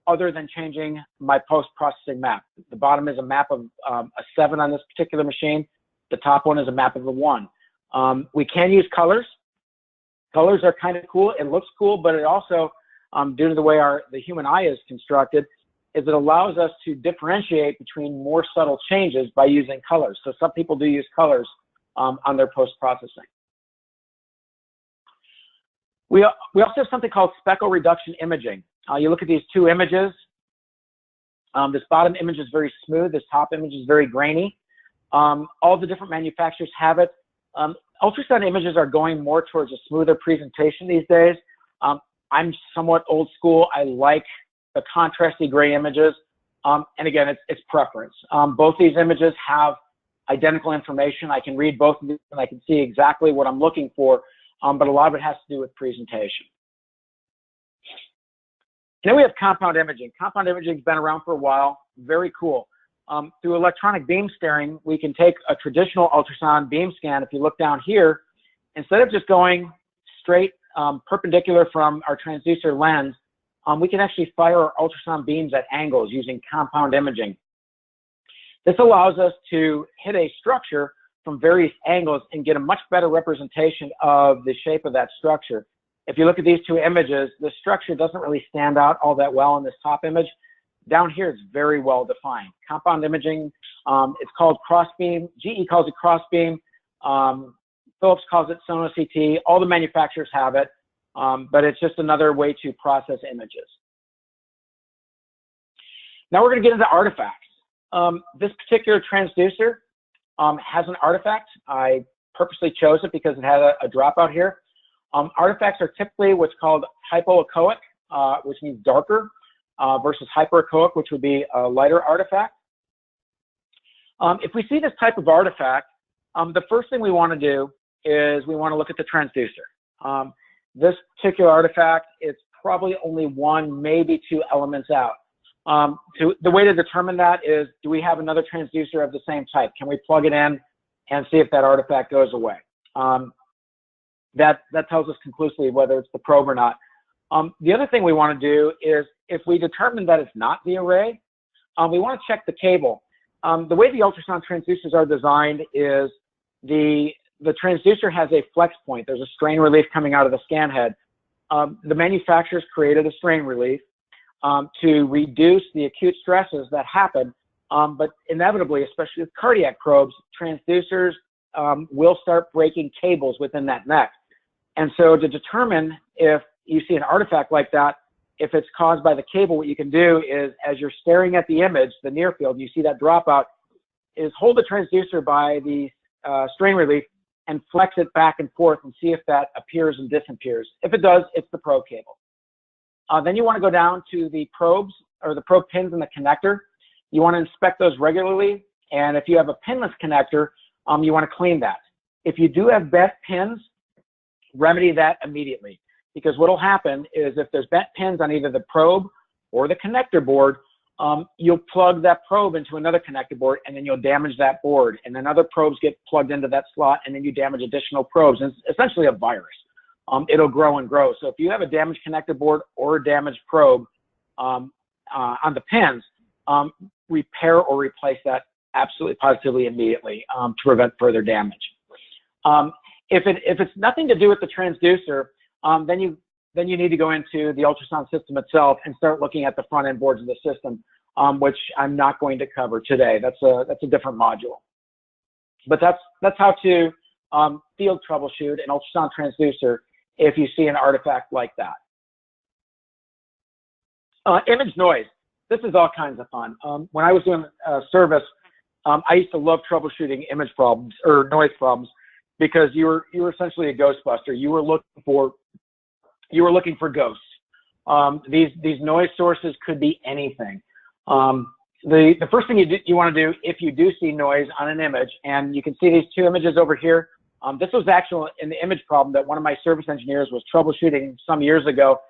other than changing my post-processing map. The bottom is a map of a 7 on this particular machine. The top one is a map of a 1. We can use colors. Colors are kind of cool. It looks cool, but it also, due to the way the human eye is constructed, is it allows us to differentiate between more subtle changes by using colors. So some people do use colors on their post-processing. We also have something called speckle reduction imaging. You look at these two images. This bottom image is very smooth. This top image is very grainy. All the different manufacturers have it. Ultrasound images are going more towards a smoother presentation these days. I'm somewhat old school. I like the contrasty gray images. And again, it's preference. Both these images have identical information. I can read both of these and I can see exactly what I'm looking for. But a lot of it has to do with presentation. And then we have compound imaging. Compound imaging has been around for a while. Very cool. Through electronic beam steering, we can take a traditional ultrasound beam scan. If you look down here, instead of just going straight perpendicular from our transducer lens, we can actually fire our ultrasound beams at angles using compound imaging. This allows us to hit a structure from various angles and get a much better representation of the shape of that structure. If you look at these two images, the structure doesn't really stand out all that well in this top image. Down here, it's very well defined. Compound imaging, it's called crossbeam. GE calls it crossbeam. Philips calls it Sono CT. All the manufacturers have it, but it's just another way to process images. Now we're going to get into artifacts. This particular transducer has an artifact. I purposely chose it because it had a dropout here. Artifacts are typically what's called hypoechoic, which means darker, versus hyperechoic, which would be a lighter artifact. If we see this type of artifact, the first thing we want to do is we want to look at the transducer. This particular artifact, it's probably only 1, maybe 2 elements out. The way to determine that is, do we have another transducer of the same type? Can we plug it in and see if that artifact goes away? That tells us conclusively whether it's the probe or not. The other thing we want to do is, if we determine that it's not the array, we want to check the cable. The way the ultrasound transducers are designed is the transducer has a flex point. There's a strain relief coming out of the Scanhead. The manufacturers created a strain relief to reduce the acute stresses that happen, but inevitably, especially with cardiac probes, transducers will start breaking cables within that neck. And so to determine if you see an artifact like that, if it's caused by the cable, what you can do is, as you're staring at the image, the near field, you see that dropout, is hold the transducer by the strain relief and flex it back and forth and see if that appears and disappears. If it does, it's the probe cable. Then you want to go down to the probes, or the probe pins in the connector. You want to inspect those regularly, and if you have a pinless connector, you want to clean that. If you do have bent pins, remedy that immediately, because what will happen is, if there's bent pins on either the probe or the connector board, you'll plug that probe into another connector board, and then you'll damage that board, and then other probes get plugged into that slot, and then you damage additional probes. And it's essentially a virus. It'll grow and grow. So if you have a damaged connector board or a damaged probe on the pins, repair or replace that absolutely positively immediately to prevent further damage. If it's nothing to do with the transducer, then you need to go into the ultrasound system itself and start looking at the front end boards of the system, which I'm not going to cover today. That's a different module. But that's how to field troubleshoot an ultrasound transducer if you see an artifact like that. Image noise. This is all kinds of fun. When I was doing service, I used to love troubleshooting image problems or noise problems, because you were essentially a ghostbuster. You were looking for you were looking for ghosts. These noise sources could be anything. The first thing you want to do if you do see noise on an image, and you can see these two images over here. This was actually in the image problem that one of my service engineers was troubleshooting some years ago,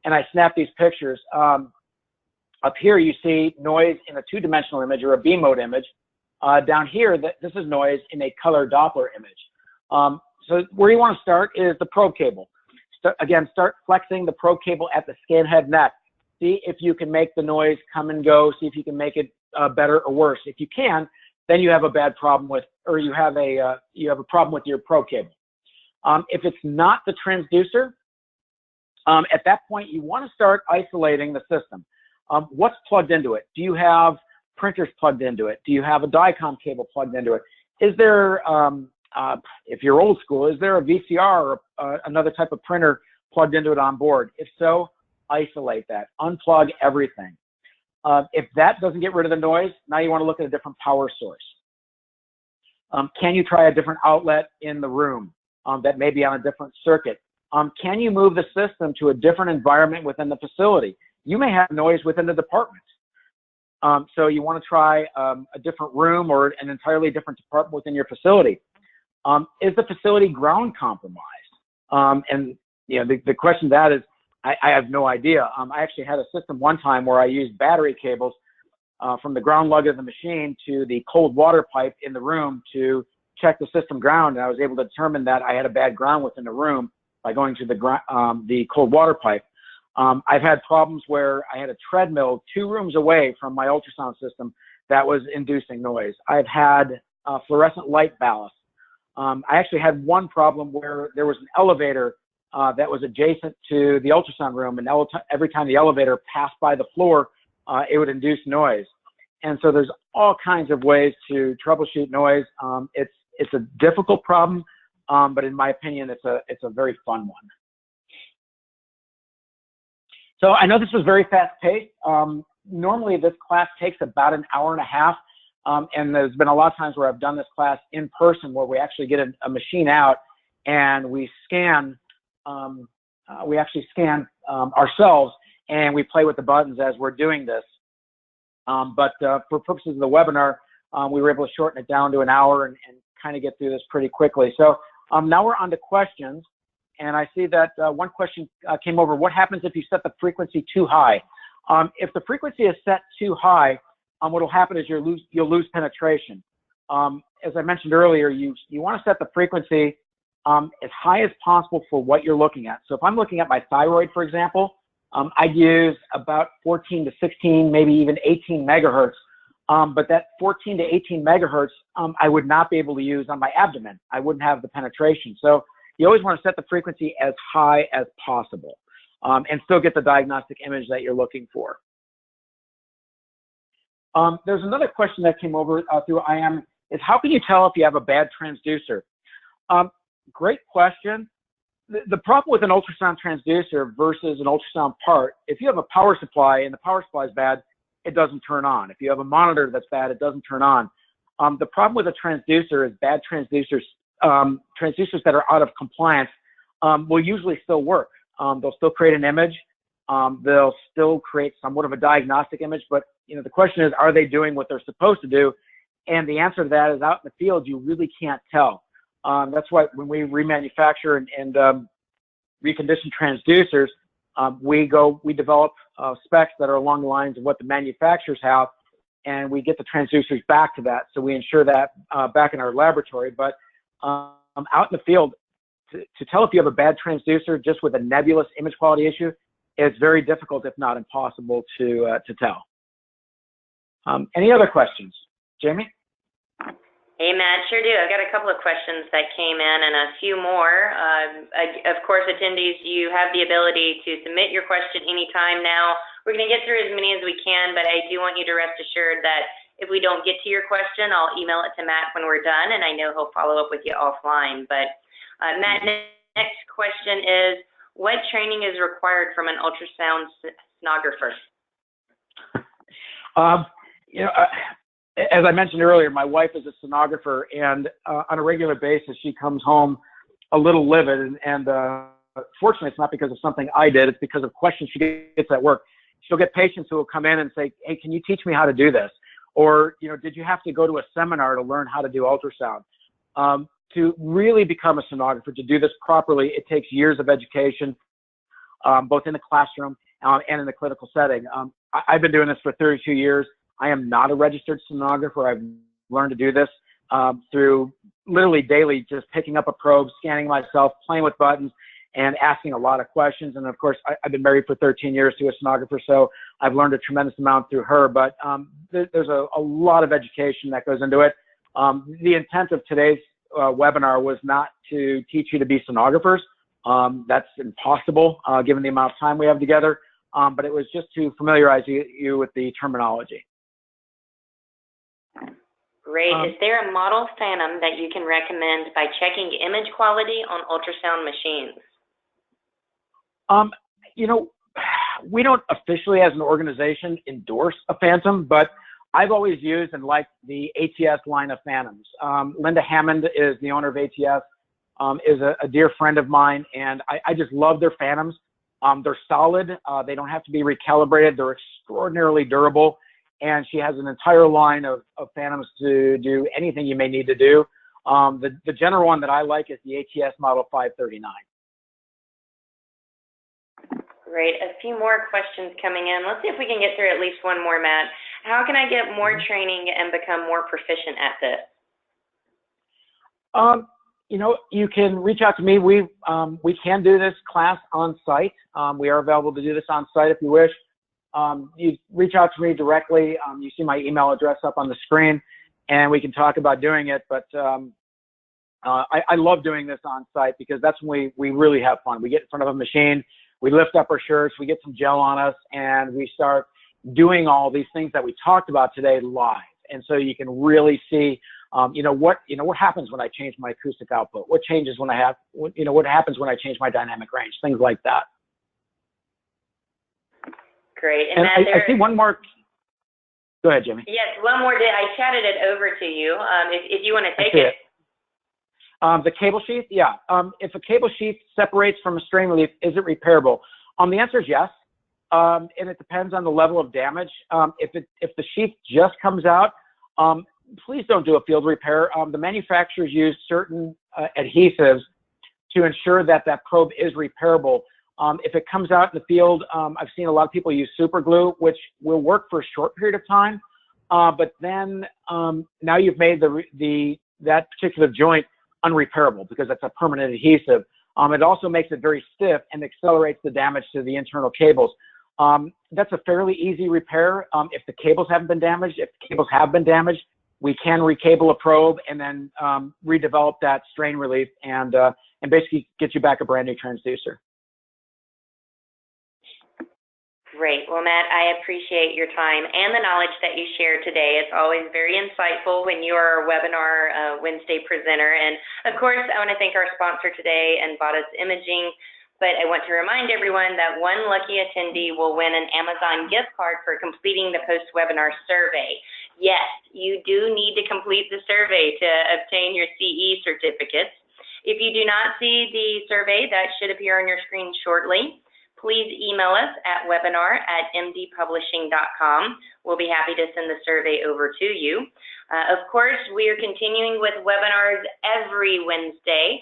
and I snapped these pictures. Up here you see noise in a two-dimensional image or a beam mode image. Down here, this is noise in a color Doppler image. So where you want to start is the probe cable. Again, start flexing the probe cable at the Scanhead neck. See if you can make the noise come and go. See if you can make it better or worse. If you can, then you have a bad problem with, or you have a problem with your probe cable. If it's not the transducer, at that point you want to start isolating the system. What's plugged into it? Do you have printers plugged into it? Do you have a DICOM cable plugged into it? Is there, if you're old school, is there a VCR or another type of printer plugged into it on board? If so, isolate that. Unplug everything. If that doesn't get rid of the noise, now you want to look at a different power source. Can you try a different outlet in the room that may be on a different circuit? Can you move the system to a different environment within the facility? You may have noise within the department. So you want to try a different room or an entirely different department within your facility. Is the facility ground compromised? And you know, the question to that is, I have no idea. I actually had a system one time where I used battery cables from the ground lug of the machine to the cold water pipe in the room to check the system ground, and I was able to determine that I had a bad ground within the room by going to the cold water pipe. I've had problems where I had a treadmill 2 rooms away from my ultrasound system that was inducing noise. I've had fluorescent light ballast. I actually had one problem where there was an elevator that was adjacent to the ultrasound room, and every time the elevator passed by the floor, it would induce noise. And so there's all kinds of ways to troubleshoot noise. It's a difficult problem, but in my opinion, it's a very fun one. So I know this was very fast-paced. Normally this class takes about an hour and a half, and there's been a lot of times where I've done this class in person where we actually get a machine out and we scan, ourselves, and we play with the buttons as we're doing this. But for purposes of the webinar, we were able to shorten it down to an hour and kind of get through this pretty quickly. So now we're on to questions. And I see that one question came over. What happens if you set the frequency too high? If the frequency is set too high, what will happen is you'll lose penetration. As I mentioned earlier, you want to set the frequency as high as possible for what you're looking at. So if I'm looking at my thyroid, for example, I'd use about 14 to 16, maybe even 18 megahertz. But that 14 to 18 megahertz, I would not be able to use on my abdomen. I wouldn't have the penetration. So you always want to set the frequency as high as possible and still get the diagnostic image that you're looking for. There's another question that came over through IM, is how can you tell if you have a bad transducer? Great question. The problem with an ultrasound transducer versus an ultrasound part, if you have a power supply and the power supply is bad, it doesn't turn on. If you have a monitor that's bad, it doesn't turn on. The problem with a transducer is bad transducers, transducers that are out of compliance will usually still work. They'll still create an image. They'll still create somewhat of a diagnostic image, but you know, the question is, are they doing what they're supposed to do? And the answer to that is, out in the field, you really can't tell. That's why when we remanufacture and recondition transducers, we develop specs that are along the lines of what the manufacturers have, and we get the transducers back to that. So we ensure that back in our laboratory. But out in the field, to tell if you have a bad transducer just with a nebulous image quality issue, it's very difficult, if not impossible, to tell. Any other questions? Jamie? Hey, Matt, sure do. I've got a couple of questions that came in and a few more. Of course, attendees, you have the ability to submit your question anytime now. We're going to get through as many as we can, but I do want you to rest assured that if we don't get to your question, I'll email it to Matt when we're done, and I know he'll follow up with you offline. But Matt, next question is, what training is required from an ultrasound sonographer? You know, as I mentioned earlier, my wife is a sonographer, and on a regular basis, she comes home a little livid, and fortunately, it's not because of something I did. It's because of questions she gets at work. She'll get patients who will come in and say, hey, can you teach me how to do this? Or, did you have to go to a seminar to learn how to do ultrasound? To really become a sonographer, to do this properly, it takes years of education, both in the classroom and in the clinical setting. I've been doing this for 32 years. I am not a registered sonographer. I've learned to do this through literally daily, just picking up a probe, scanning myself, playing with buttons, and asking a lot of questions. And of course, I've been married for 13 years to a sonographer, so I've learned a tremendous amount through her. But there's a lot of education that goes into it. The intent of today's webinar was not to teach you to be sonographers. That's impossible given the amount of time we have together. But it was just to familiarize you with the terminology. Great. Is there a model phantom that you can recommend by checking image quality on ultrasound machines? We don't officially as an organization endorse a phantom, but I've always used and liked the ATS line of phantoms. Linda Hammond is the owner of ATS, is a dear friend of mine, and I just love their phantoms. They're solid. They don't have to be recalibrated. They're extraordinarily durable. And she has an entire line of phantoms to do anything you may need to do. The general one that I like is the ATS model 539. Great. A few more questions coming in. Let's see if we can get through at least one more, Matt. How can I get more training and become more proficient at this? You can reach out to me. We can do this class on site. We are available to do this on site if you wish. You reach out to me directly. You see my email address up on the screen, and we can talk about doing it. But I love doing this on site because that's when we really have fun. We get in front of a machine, we lift up our shirts, we get some gel on us, and we start doing all these things that we talked about today live. And so you can really see, what happens when I change my acoustic output? What changes when what happens when I change my dynamic range? Things like that. Great. And I see one more. Go ahead, Jimmy. Yes, one more. I chatted it over to you. If you want to take it. The cable sheath, yeah. If a cable sheath separates from a strain relief, is it repairable? The answer is yes, and it depends on the level of damage. If the sheath just comes out, please don't do a field repair. The manufacturers use certain adhesives to ensure that probe is repairable. If it comes out in the field, I've seen a lot of people use super glue, which will work for a short period of time, but then now you've made that particular joint unrepairable because that's a permanent adhesive. It also makes it very stiff and accelerates the damage to the internal cables. That's a fairly easy repair if the cables haven't been damaged. If the cables have been damaged, we can recable a probe and then redevelop that strain relief and basically get you back a brand new transducer. Great. Well, Matt, I appreciate your time and the knowledge that you shared today. It's always very insightful when you are a webinar Wednesday presenter. And of course, I want to thank our sponsor today, Innovatus Imaging. But I want to remind everyone that one lucky attendee will win an Amazon gift card for completing the post-webinar survey. Yes, you do need to complete the survey to obtain your CE certificates. If you do not see the survey, that should appear on your screen shortly. Please email us at webinar@mdpublishing.com. We'll be happy to send the survey over to you. Of course, we are continuing with webinars every Wednesday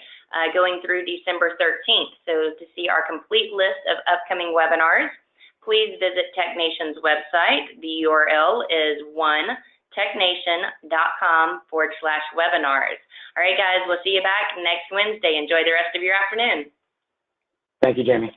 going through December 13th. So to see our complete list of upcoming webinars, please visit TechNation's website. The URL is onetechnation.com/webinars. All right, guys, we'll see you back next Wednesday. Enjoy the rest of your afternoon. Thank you, Jamie.